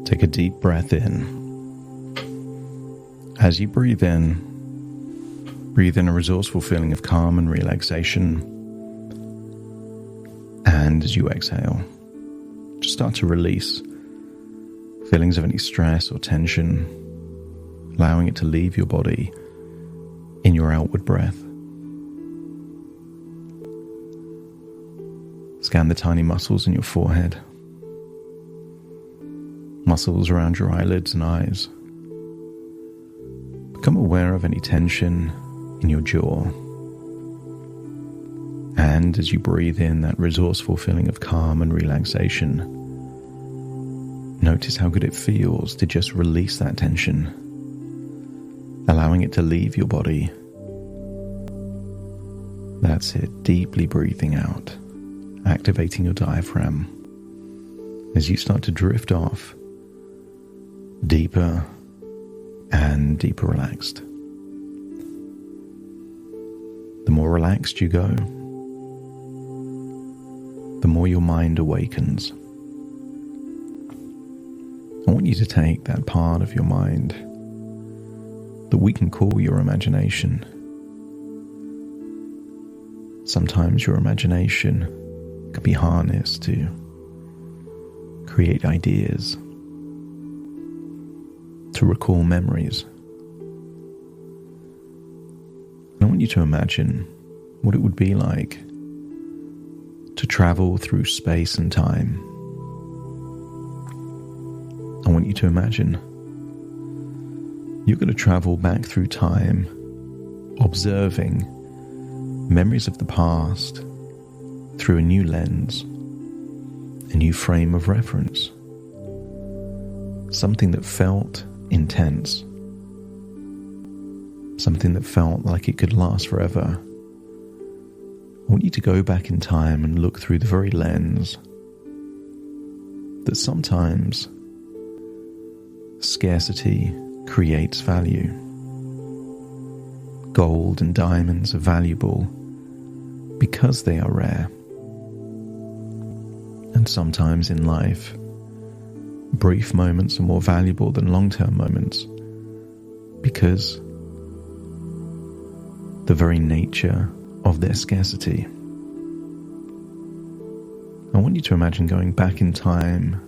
Take a deep breath in. As you breathe in a resourceful feeling of calm and relaxation. And as you exhale, just start to release feelings of any stress or tension, allowing it to leave your body in your outward breath. Scan the tiny muscles in your forehead, muscles around your eyelids and eyes. Become aware of any tension in your jaw. And as you breathe in that resourceful feeling of calm and relaxation, notice how good it feels to just release that tension, allowing it to leave your body. That's it, deeply breathing out, activating your diaphragm as you start to drift off, deeper and deeper relaxed. The more relaxed you go, the more your mind awakens. I want you to take that part of your mind that we can call your imagination. Sometimes your imagination can be harnessed to create ideas, to recall memories. And I want you to imagine what it would be like to travel through space and time. I want you to imagine you're going to travel back through time, observing memories of the past through a new lens, a new frame of reference, something that felt intense, something that felt like it could last forever. I want you to go back in time and look through the very lens that sometimes scarcity creates value. Gold and diamonds are valuable because they are rare. And sometimes in life, brief moments are more valuable than long-term moments because the very nature of their scarcity. I want you to imagine going back in time,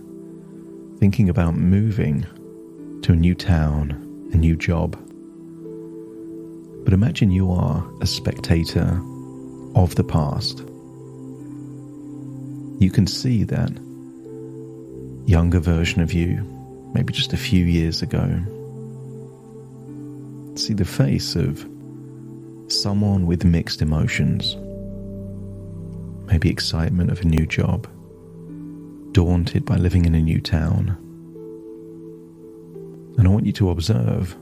thinking about moving to a new town, a new job. But imagine you are a spectator of the past. You can see that younger version of you, maybe just a few years ago. See the face of someone with mixed emotions. Maybe excitement of a new job, daunted by living in a new town. And I want you to observe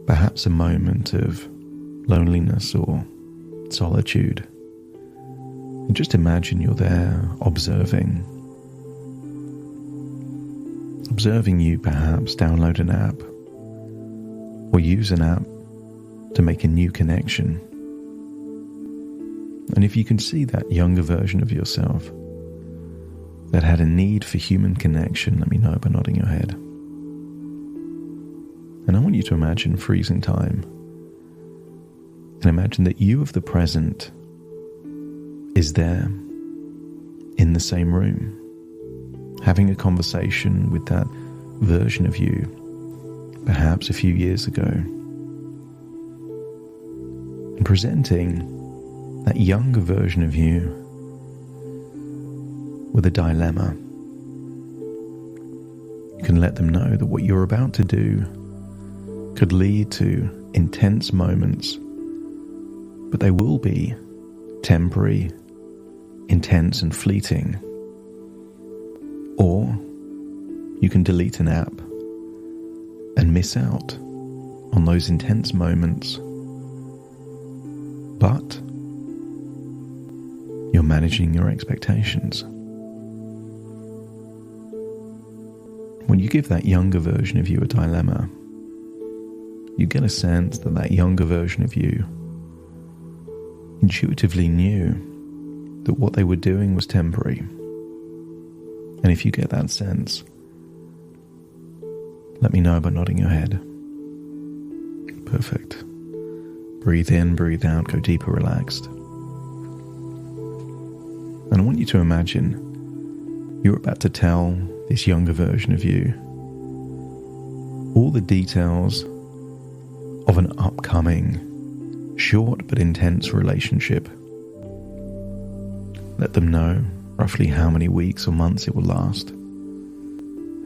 perhaps a moment of loneliness or solitude. And just imagine you're there observing you perhaps download an app or use an app to make a new connection. And if you can see that younger version of yourself that had a need for human connection, let me know by nodding your head. And I want you to imagine freezing time and imagine that you of the present is there in the same room, having a conversation with that version of you, perhaps a few years ago, and presenting that younger version of you with a dilemma. You can let them know that what you're about to do could lead to intense moments, but they will be temporary, intense and fleeting. Or you can delete an app and miss out on those intense moments, but you're managing your expectations. When you give that younger version of you a dilemma, you get a sense that that younger version of you intuitively knew that what they were doing was temporary. And if you get that sense, Let me know by nodding your head. Perfect. Breathe in, breathe out, go deeper relaxed. And I want you to imagine you're about to tell this younger version of you all the details of an upcoming, short but intense relationship. Let them know roughly how many weeks or months it will last,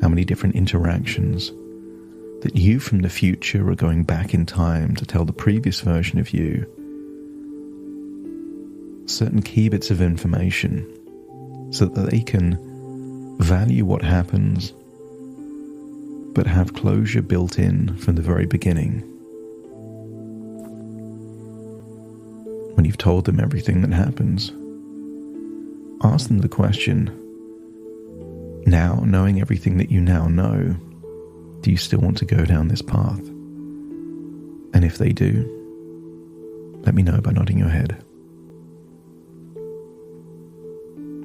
how many different interactions that you from the future are going back in time to tell the previous version of you certain key bits of information so that they can value what happens but have closure built in from the very beginning. When you've told them everything that happens, ask them the question, now knowing everything that you now know, do you still want to go down this path? And if they do, let me know by nodding your head.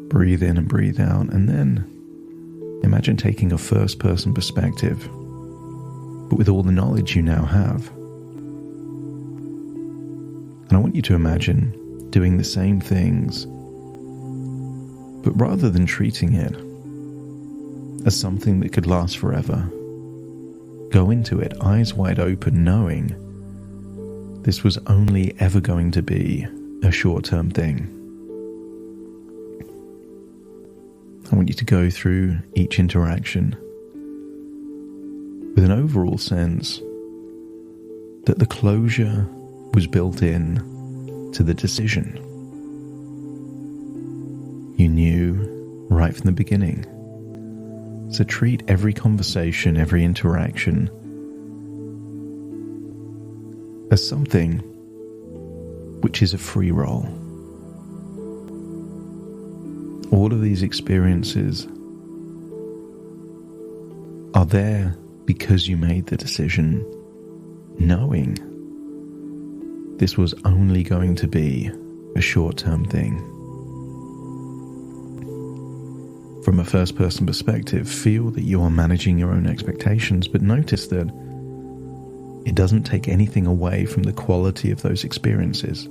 Breathe in and breathe out, and then imagine taking a first-person perspective, but with all the knowledge you now have. And I want you to imagine doing the same things, but rather than treating it as something that could last forever, go into it eyes wide open, knowing this was only ever going to be a short-term thing. I want you to go through each interaction with an overall sense that the closure was built in to the decision. You knew right from the beginning. So treat every conversation, every interaction as something which is a free roll. All of these experiences are there because you made the decision, knowing this was only going to be a short-term thing. From a first-person perspective, feel that you are managing your own expectations, but notice that it doesn't take anything away from the quality of those experiences.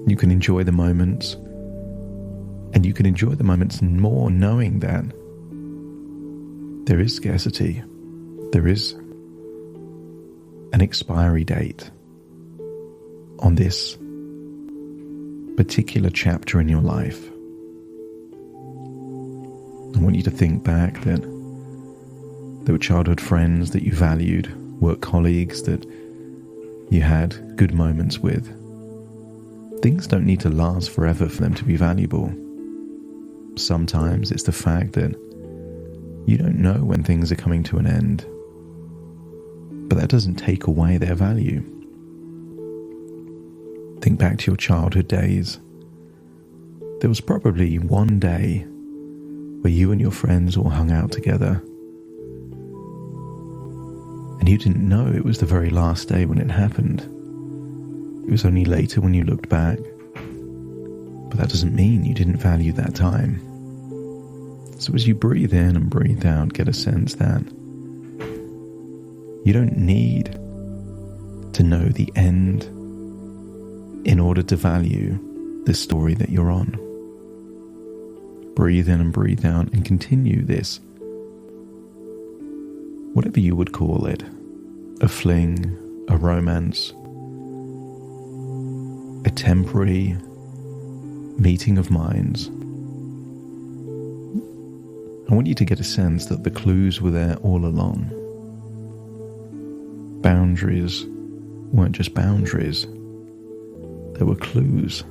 You can enjoy the moments, and you can enjoy the moments more knowing that there is scarcity, there is an expiry date on this particular chapter in your life. I want you to think back that there were childhood friends that you valued, work colleagues that you had good moments with. Things don't need to last forever for them to be valuable. Sometimes it's the fact that you don't know when things are coming to an end, but that doesn't take away their value. Think back to your childhood days. There was probably one day where you and your friends all hung out together, and you didn't know it was the very last day when it happened. It was only later when you looked back, but that doesn't mean you didn't value that time. So as you breathe in and breathe out, get a sense that you don't need to know the end in order to value the story that you're on. Breathe in and breathe out and continue this, whatever you would call it, a fling, a romance, a temporary meeting of minds. I want you to get a sense that the clues were there all along. Boundaries weren't just boundaries. There were clues.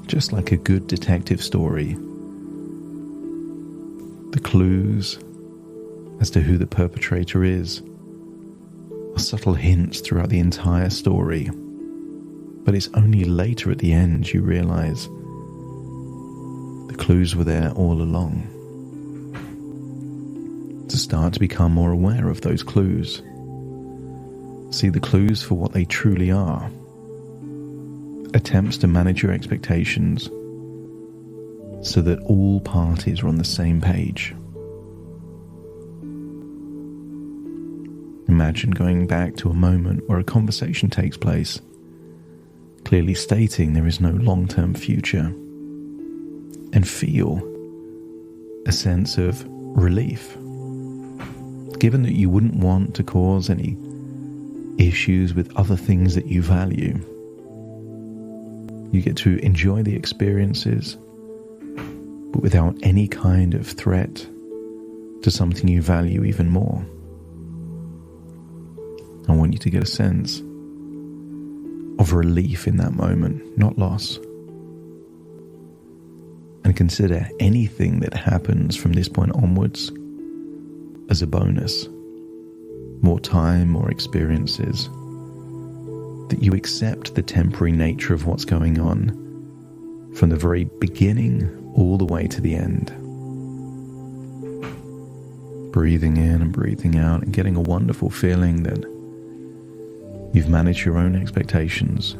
Just like a good detective story. The clues as to who the perpetrator is are subtle hints throughout the entire story. But it's only later at the end you realize the clues were there all along. To start to become more aware of those clues. See the clues for what they truly are. Attempts to manage your expectations so that all parties are on the same page. Imagine going back to a moment where a conversation takes place, clearly stating there is no long-term future, and feel a sense of relief. Given that you wouldn't want to cause any issues with other things that you value, you get to enjoy the experiences, but without any kind of threat to something you value even more. I want you to get a sense of relief in that moment, not loss. And consider anything that happens from this point onwards as a bonus. More time, more experiences. That you accept the temporary nature of what's going on from the very beginning all the way to the end. Breathing in and breathing out and getting a wonderful feeling that you've managed your own expectations.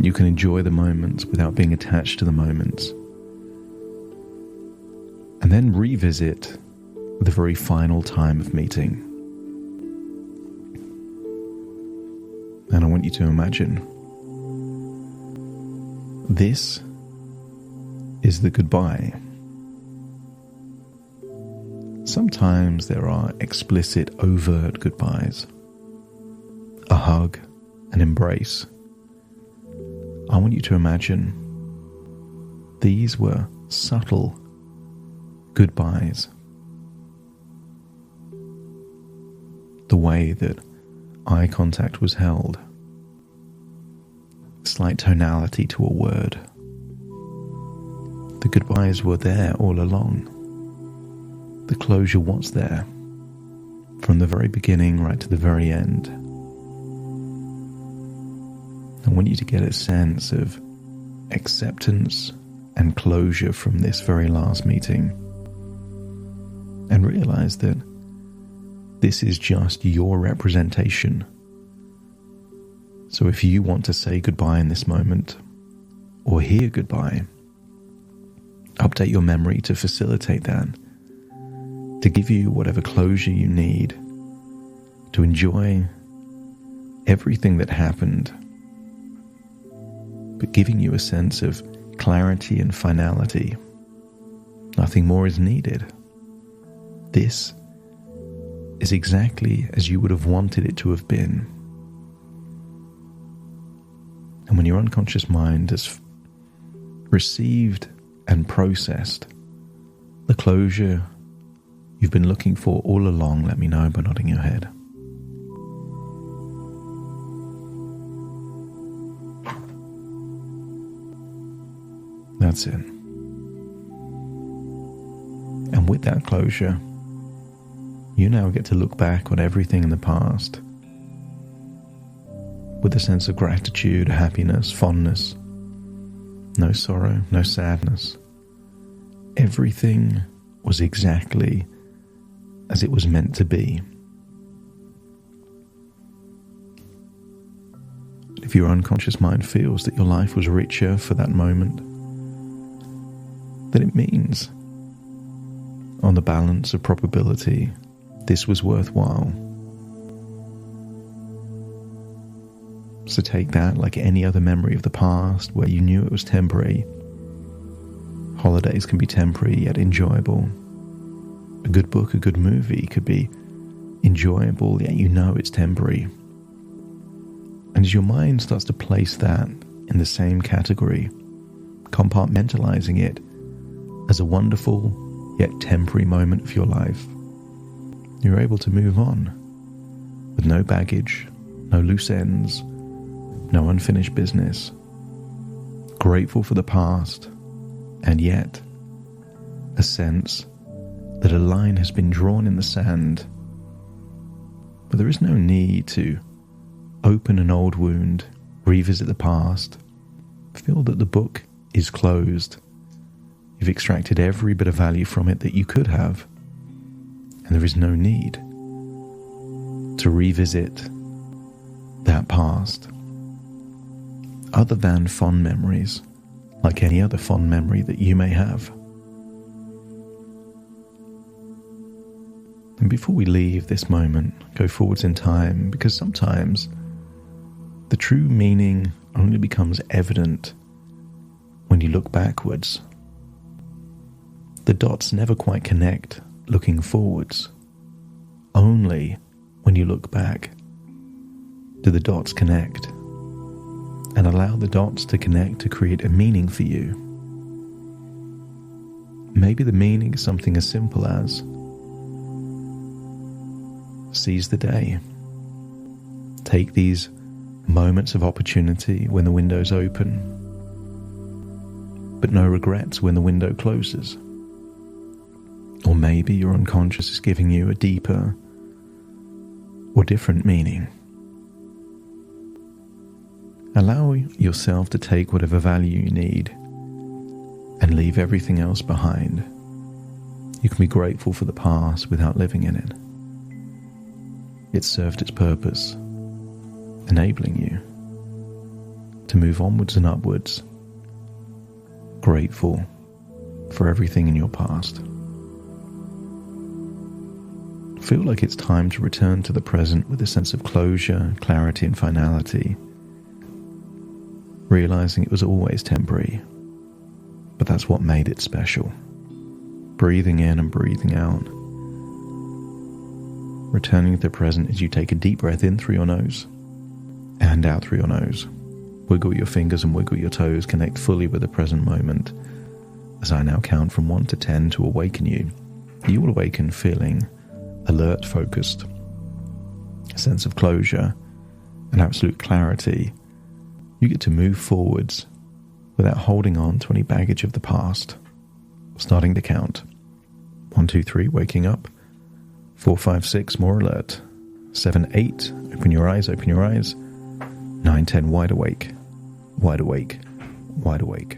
You can enjoy the moments without being attached to the moments. And then revisit the very final time of meeting. And I want you to imagine this is the goodbye. Sometimes there are explicit, overt goodbyes. A hug, an embrace. I want you to imagine these were subtle goodbyes. The way that eye contact was held, slight tonality to a word. The goodbyes were there all along. The closure was there, from the very beginning right to the very end. I want you to get a sense of acceptance and closure from this very last meeting, and realize that this is just your representation. So if you want to say goodbye in this moment, or hear goodbye, update your memory to facilitate that, to give you whatever closure you need, to enjoy everything that happened, but giving you a sense of clarity and finality. Nothing more is needed. This is exactly as you would have wanted it to have been. And when your unconscious mind has received and processed the closure you've been looking for all along, let me know by nodding your head. That's it. And with that closure, you now get to look back on everything in the past with a sense of gratitude, happiness, fondness. No sorrow, no sadness. Everything was exactly as it was meant to be. If your unconscious mind feels that your life was richer for that moment, then it means, on the balance of probability, this was worthwhile. So take that like any other memory of the past where you knew it was temporary. Holidays can be temporary yet enjoyable. A good book, a good movie could be enjoyable yet you know it's temporary. And as your mind starts to place that in the same category, compartmentalizing it as a wonderful yet temporary moment of your life, you're able to move on with no baggage, no loose ends, no unfinished business, grateful for the past, and yet a sense that a line has been drawn in the sand. But there is no need to open an old wound, revisit the past, feel that the book is closed. You've extracted every bit of value from it that you could have, and there is no need to revisit that past, other than fond memories, like any other fond memory that you may have. And before we leave this moment, go forwards in time, because sometimes the true meaning only becomes evident when you look backwards. The dots never quite connect looking forwards. Only when you look back do the dots connect, and allow the dots to connect to create a meaning for you. Maybe the meaning is something as simple as seize the day. Take these moments of opportunity when the window's open, but no regrets when the window closes. Or maybe your unconscious is giving you a deeper or different meaning. Allow yourself to take whatever value you need and leave everything else behind. You can be grateful for the past without living in it. It served its purpose, enabling you to move onwards and upwards, grateful for everything in your past. Feel like it's time to return to the present with a sense of closure, clarity, and finality, realizing it was always temporary, but that's what made it special. Breathing in and breathing out. Returning to the present as you take a deep breath in through your nose and out through your nose. Wiggle your fingers and wiggle your toes. Connect fully with the present moment. As I now count from 1 to 10 to awaken you, you will awaken feeling alert, focused, a sense of closure and absolute clarity. You get to move forwards without holding on to any baggage of the past. Starting to count. 1, 2, 3, waking up. 4, 5, 6, more alert. 7, 8, open your eyes, open your eyes. 9, 10, wide awake, wide awake, wide awake.